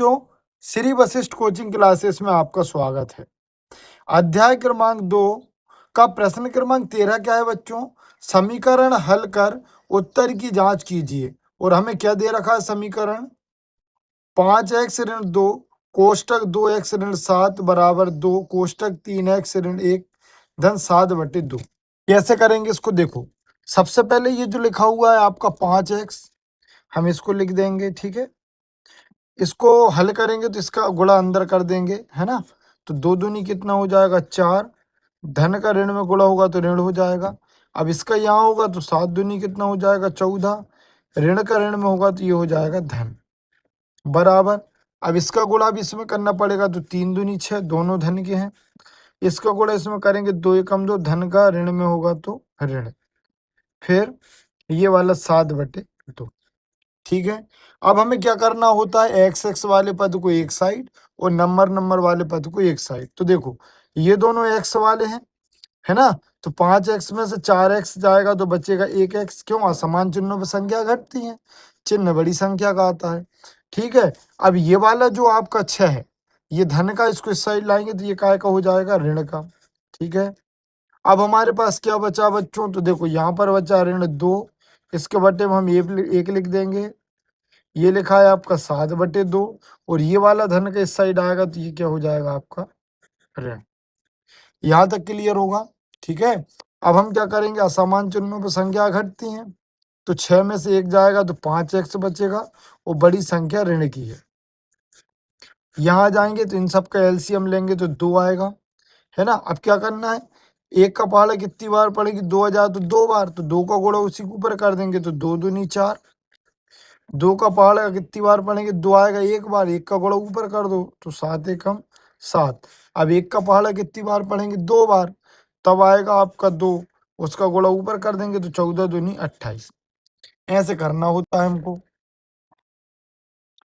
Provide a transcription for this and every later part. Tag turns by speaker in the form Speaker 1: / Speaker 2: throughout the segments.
Speaker 1: बच्चों, Shri Vashishtha coaching classes में आपका स्वागत है। अध्याय क्रमांक 2 का प्रश्न क्रमांक 13 क्या है बच्चों? समीकरण हल कर उत्तर की जांच कीजिए। और हमें क्या दे रखा है समीकरण? 5x ऋण 2 कोष्टक 2x ऋण 7 बराबर 2 कोष्टक 3x ऋण 1 धन 7/2। कैसे करेंगे इसको? देखो, सबसे पहले ये जो लिखा हुआ है आपका 5x, हम इसको लिख देंगे, ठीक है। इसको हल करेंगे तो इसका गुणा अंदर कर देंगे, है ना। तो 2 दूनी कितना हो जाएगा? 4। धन का ऋण में गुणा होगा तो ऋण हो जाएगा। अब इसका यहाँ होगा तो 7 दूनी कितना हो जाएगा? 14। ऋण का ऋण में होगा तो ये हो जाएगा धन, बराबर। अब इसका गुणा भी इसमें करना पड़ेगा तो 3 दूनी 6, दोनों धन के हैं। इसका गुणा इसमें करेंगे 2 एकम 2, धन का ऋण में होगा तो ऋण। फिर ये वाला 7/2, ठीक है। अब हमें क्या करना होता है? एक्स एक्स वाले पद को एक साइड और नंबर नंबर वाले पद को एक साइड। तो देखो, ये दोनों एक्स वाले हैं, है ना। तो 5x में से 4x जाएगा तो बचेगा 1x। क्यों? असमान चिन्हों पर संख्या घटती है, चिन्ह बड़ी संख्या का आता है, ठीक है। अब ये वाला जो आपका 6 है, ये धन का, इसको इस साइड लाएंगे तो ये काय का हो जाएगा? ऋण का, ठीक है। अब हमारे पास क्या बचा बच्चों? तो देखो, यहाँ पर बचा ऋण 2, इसके बटे में हम एक लिख देंगे। ये लिखा है आपका 7/2 और ये वाला धन का इस साइड आएगा तो ये क्या हो जाएगा आपका? ऋण। यहाँ तक क्लियर होगा, ठीक है। अब हम क्या करेंगे? असमान चिन्हों पर संख्या घटती हैं, तो 6 में से 1 जाएगा तो 5x बचेगा और बड़ी संख्या ऋण की है। यहाँ जाएंगे तो इन सब का एलसीएम लेंगे तो 2 आएगा, है ना। अब क्या करना है? 1 का पहाड़ा कितनी बार पड़ेगी? 2000, तो 2 बार, तो 2 का गुणा उसी के ऊपर कर देंगे तो 2 दूनी 4। 2 का पहाड़ा कितनी बार पढ़ेंगे? 2 आएगा 1 बार, 1 का गुणा ऊपर कर दो तो 7 एकम 7। अब 1 का पहाड़ा कितनी बार पढ़ेंगे? 2 बार, तब आएगा आपका 2, उसका गुणा ऊपर कर देंगे तो 14 दूनी 28। ऐसे करना होता है हमको,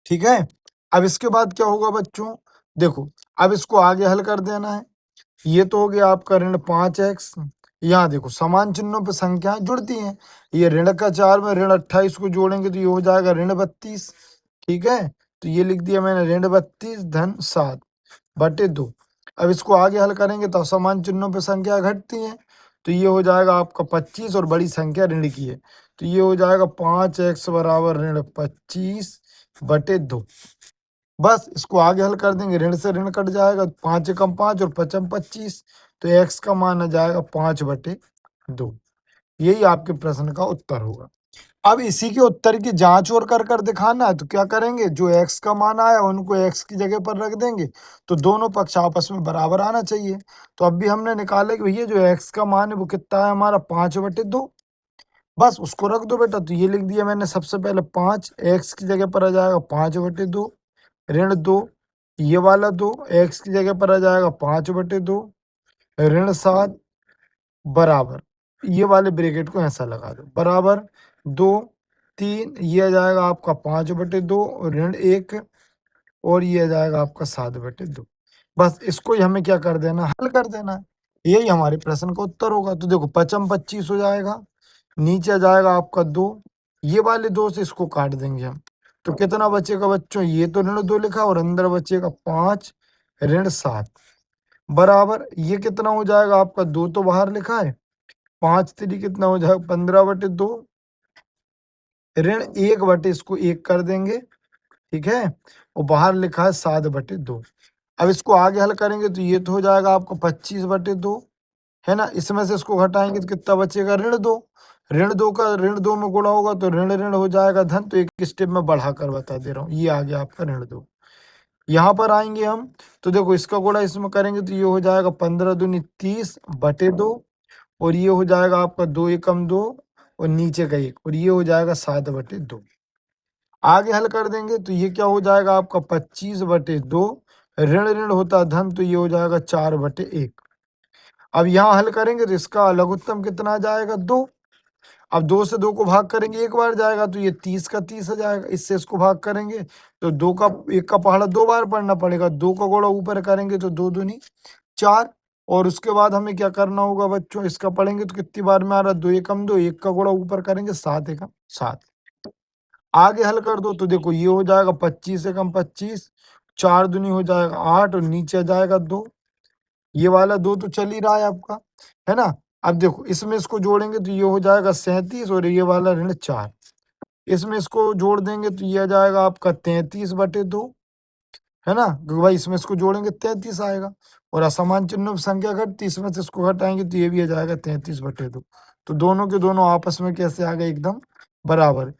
Speaker 1: ठीक है। अब इसके बाद क्या होगा बच्चों? देखो, अब इसको आगे हल कर देना है। ये तो हो गया आपका ऋण 5x। यहाँ देखो, समान चिन्हों पर संख्याएं जुड़ती हैं। ये ऋण का 4 में ऋण 28 को जोड़ेंगे तो ये हो जाएगा ऋण 32, ठीक है। तो ये लिख दिया मैंने, ऋण 32 धन 7/2। अब इसको आगे हल करेंगे तो असमान चिन्हों पर संख्या घटती हैं, तो ये हो जाएगा आपका 25 और बड़ी संख्या ऋण की है, तो ये हो जाएगा 5x बराबर ऋण 25/2। बस इसको आगे हल कर देंगे, ऋण से ऋण कट जाएगा, 5 एकम 5 और 5 25, तो x का मान आ जाएगा 5/2। यही आपके प्रश्न का उत्तर होगा। अब इसी के उत्तर की जांच और कर दिखाना है तो क्या करेंगे? जो x का मान आया उनको x की जगह पर रख देंगे, तो दोनों पक्ष आपस में बराबर आना चाहिए। तो अब भी हमने निकाला कि भैया जो x का मान है वो कितना है हमारा? 5/2। बस उसको रख दो बेटा, तो ये लिख दिया मैंने सबसे पहले 5, x की जगह पर आ जाएगा 5/2 ऋण 2, ये वाला 2 x की जगह पर आ जाएगा 5/2 ऋण 7 बराबर, ये वाले ब्रैकेट को ऐसा लगा दो, बराबर 2 3, ये आ जाएगा आपका 5/2 ऋण 1 और ये आ जाएगा आपका 7/2। बस इसको ही हमें क्या कर देना? हल कर देना है। यही हमारे प्रश्न का उत्तर होगा। तो देखो, 5 25 हो जाएगा, नीचे आ जाएगा आपका 2, ये वाले 2 से इसको काट देंगे हम, तो कितना बचेगा बच्चों? ये तो ऋण 2 लिखा और अंदर बचेगा 5 ऋण 7 बराबर, ये कितना हो जाएगा आपका? 2 तो बाहर लिखा है, 5 3 कितना हो जाएगा? 15/2 ऋण 1 इसको 1 कर देंगे, ठीक है। और बाहर लिखा है 7/2। अब इसको आगे हल करेंगे तो ये तो हो जाएगा आपको 25/2, है ना। इसमें से इसको घटाएंगे तो कितना बचेगा? ऋण 2। ऋण 2 का ऋण 2 में गुणा होगा तो ऋण ऋण हो जाएगा धन। तो एक स्टेप में बढ़ाकर बता दे रहा हूँ, ये आ गया आपका ऋण 2। यहाँ पर आएंगे हम तो देखो, इसका गुणा इसमें करेंगे तो ये हो जाएगा 15 दूनी 30/2 और ये हो जाएगा आपका 2 एकम 2 और नीचे का 1 और ये हो जाएगा 7/2। आगे हल कर देंगे तो ये क्या हो जाएगा आपका? 25/2 ऋण ऋण होता है धन, तो ये हो जाएगा 4/1। अब यहाँ हल करेंगे तो इसका लघुत्तम कितना आ जाएगा? 2। अब 2 से 2 को भाग करेंगे एक बार जाएगा तो ये 30 का 30 आ जाएगा। इससे इसको भाग करेंगे तो 2 का 1 का पहाड़ा 2 बार पढ़ना पड़ेगा, 2 का गुणा ऊपर करेंगे तो 2 दूनी 4 और उसके बाद हमें क्या करना होगा बच्चों? इसका पढ़ेंगे तो कितनी बार में आ रहा है? 2 एकम 2, 1 का गुणा ऊपर करेंगे 7 एकम 7। आगे हल कर दो तो देखो ये हो जाएगा 25 से कम 25, 4 दूनी हो जाएगा 8 और नीचे आ जाएगा 2। ये वाला 2 तो चल ही रहा है आपका, है ना? अब देखो इसमें इसको जोड़ेंगे तो ये हो जाएगा 37 और ये वाला ऋण 4। इसमें इसको जोड़ देंगे तो ये आ जाएगा आपका 33/2, है ना? क्योंकि भाई इसमें इसको जोड़ेंगे 33 आएगा और असमान चिन्हों में संख्या घटती, इसमें से इसको घटाएँगे तो ये भी आ जाएगा 33/2। तो दोनों के दोनों आपस में कैसे आ गए एकदम बराबर।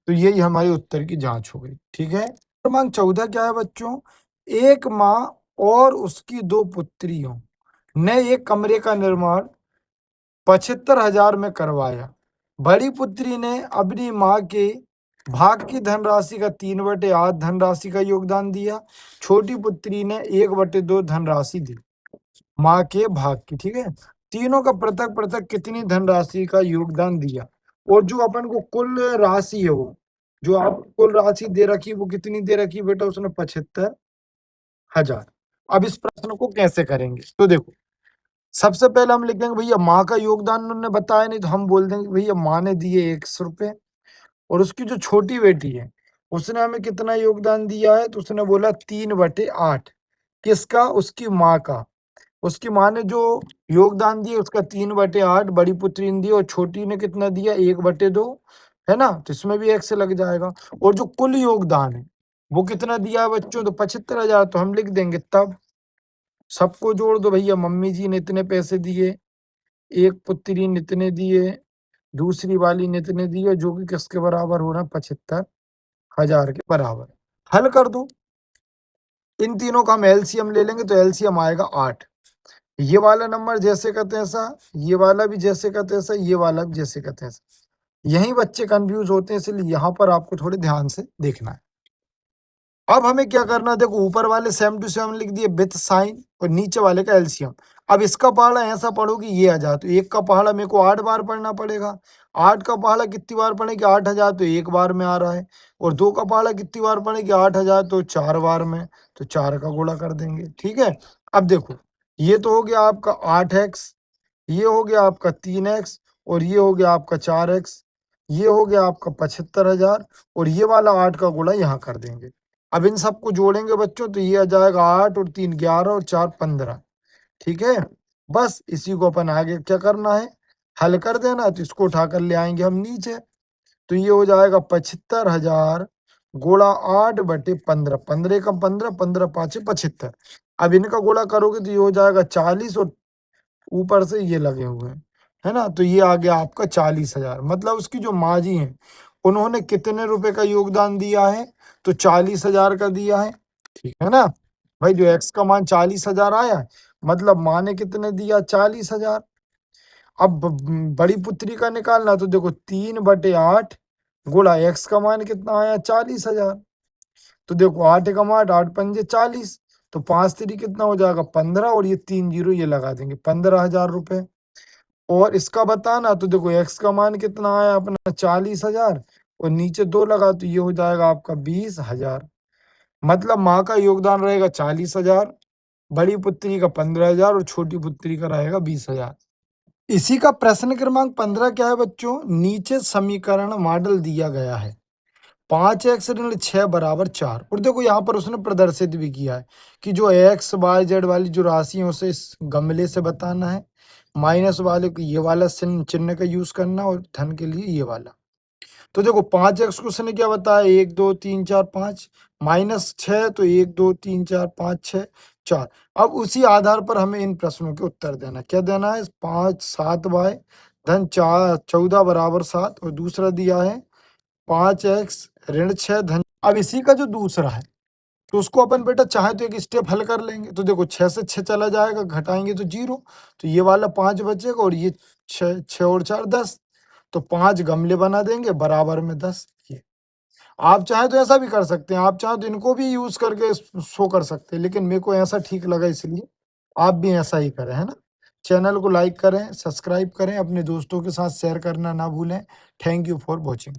Speaker 1: तो यही हमारी उत्तर की जाँच हो गई, ठीक है? क्रमांक 14 क्या है बच्चों? एक माँ और उसकी 2 पुत्रियों ने एक कमरे का निर्माण 75,000 में करवाया। बड़ी पुत्री ने अपनी माँ के भाग की धनराशि का 3/8 धनराशि का योगदान दिया। छोटी पुत्री ने 1/2 धनराशि दी। माँ के भाग की, ठीक है? तीनों का पृथक-पृथक कितनी धनराशि का योगदान दिया? और जो अपन को कुल राशि है वो, जो आपको कुल राशि दे रखी है वो कितनी दे रखी है बेटा उसने 75,000। अब इस प्रश्न को कैसे करेंगे? तो देखो सबसे पहले हम लिख देंगे भैया माँ का योगदान उन्होंने बताया नहीं तो हम बोल देंगे भैया माँ ने दिए 100 रुपए और उसकी जो छोटी बेटी है उसने हमें कितना योगदान दिया है तो उसने बोला 3/8। किसका? उसकी माँ का। उसकी माँ ने जो योगदान दिया उसका 3/8 बड़ी पुत्री ने दिया और छोटी ने कितना दिया 1/2, है ना? तो इसमें भी 1 से लग जाएगा और जो कुल योगदान है वो कितना दिया है बच्चों तो 75,000 तो हम लिख देंगे तब सबको जोड़ दो भैया मम्मी जी ने इतने पैसे दिए, एक पुत्री ने इतने दिए, दूसरी वाली ने इतने दिए जो कि किसके बराबर हो रहा है 75,000 के बराबर। हल कर दो। इन तीनों का हम एलसीएम ले लेंगे तो एलसीएम आएगा 8। ये वाला नंबर जैसे का तैसा, ये वाला भी जैसे का तैसा, ये वाला भी जैसे का तैसा। यहीं बच्चे कंफ्यूज होते हैं इसलिए यहाँ पर आपको थोड़े ध्यान से देखना है। अब हमें क्या करना है देखो ऊपर वाले सेम टू सेम लिख दिए विथ साइन और नीचे वाले का एलसीएम। अब इसका पहाड़ा ऐसा पढ़ो कि ये आ जाए तो एक का पहाड़ा मेरे को 8 बार पढ़ना पड़ेगा। 8 का पहाड़ा कितनी बार पढ़ेंगे 8,000 तो एक बार में आ रहा है और 2 का पहाड़ा कितनी बार पढ़ेंगे 8,000 तो 4 बार में, तो 4 का गुणा कर देंगे, ठीक है। अब देखो ये तो हो गया आपका 8x, ये हो गया आपका 3x और ये हो गया आपका 4x, ये हो गया आपका 75,000 और ये वाला 8 का गुणा यहाँ कर देंगे। अब इन सबको जोड़ेंगे बच्चों तो ये आ जाएगा 8 और 3 11 और 4 15, ठीक है। बस इसी को अपन आगे क्या करना है हल कर देना तो इसको उठाकर ले आएंगे हम नीचे तो ये हो जाएगा 75,000 गुणा 8/15, 15 का 15, 15 पाँचे 75। अब इनका गुणा करोगे तो ये हो जाएगा 40 और ऊपर से ये लगे हुए हैं, है ना? तो ये आ गया आपका 40,000 मतलब उसकी जो माँ जी हैं, उन्होंने कितने रुपए का योगदान दिया है? तो 40,000 का दिया है, ठीक है ना? भाई जो x का मान 40,000 आया है, मतलब माँ ने कितने दिया 40,000। अब बड़ी पुत्री का निकालना तो देखो 3/8 गुणा x का मान कितना आया 40,000। तो देखो 8 एकम 8, 8 पंजे 40, तो 5 तिरी कितना हो जाएगा 15 और ये 3 जीरो ये लगा देंगे 15,000 रुपए। और इसका बताना तो देखो x का मान कितना आया अपना 40,000 और नीचे 2 लगा तो ये हो जाएगा आपका 20,000। मतलब माँ का योगदान रहेगा 40,000, बड़ी पुत्री का 15,000 और छोटी पुत्री का रहेगा 20,000। इसी का प्रश्न क्रमांक 15 क्या है बच्चों? नीचे समीकरण मॉडल दिया गया है 5x ऋण 6 बराबर 4 और देखो यहाँ पर उसने प्रदर्शित भी किया है कि जो एक्स वाई जेड वाली जो राशि है उसे इस गमले से बताना है, माइनस वाले को ये वाला चिन्ह का यूज करना और धन के लिए ये वाला। तो देखो 5x को उसने क्या बताया 1 2 3 4 5 माइनस 6 तो 1 2 3 4 5 6 4। अब उसी आधार पर हमें इन प्रश्नों के उत्तर देना क्या देना है 5 7 y धन 4 14 बराबर 7 और दूसरा दिया है 5x ऋण 6 धन। अब इसी का जो दूसरा है तो उसको अपन बेटा चाहे तो एक स्टेप हल कर लेंगे तो देखो 6 से 6 चला जाएगा घटाएंगे तो 0 तो ये वाला 5 बचेगा और ये 6 6 और 4 10 तो 5 गमले बना देंगे बराबर में 10। ये आप चाहे तो ऐसा भी कर सकते हैं, आप चाहे तो इनको भी यूज करके शो कर सकते हैं लेकिन मेरे को ऐसा ठीक लगा इसलिए आप भी ऐसा ही करें, है ना? चैनल को लाइक करें, सब्सक्राइब करें, अपने दोस्तों के साथ शेयर करना ना भूलें। Thank you for watching.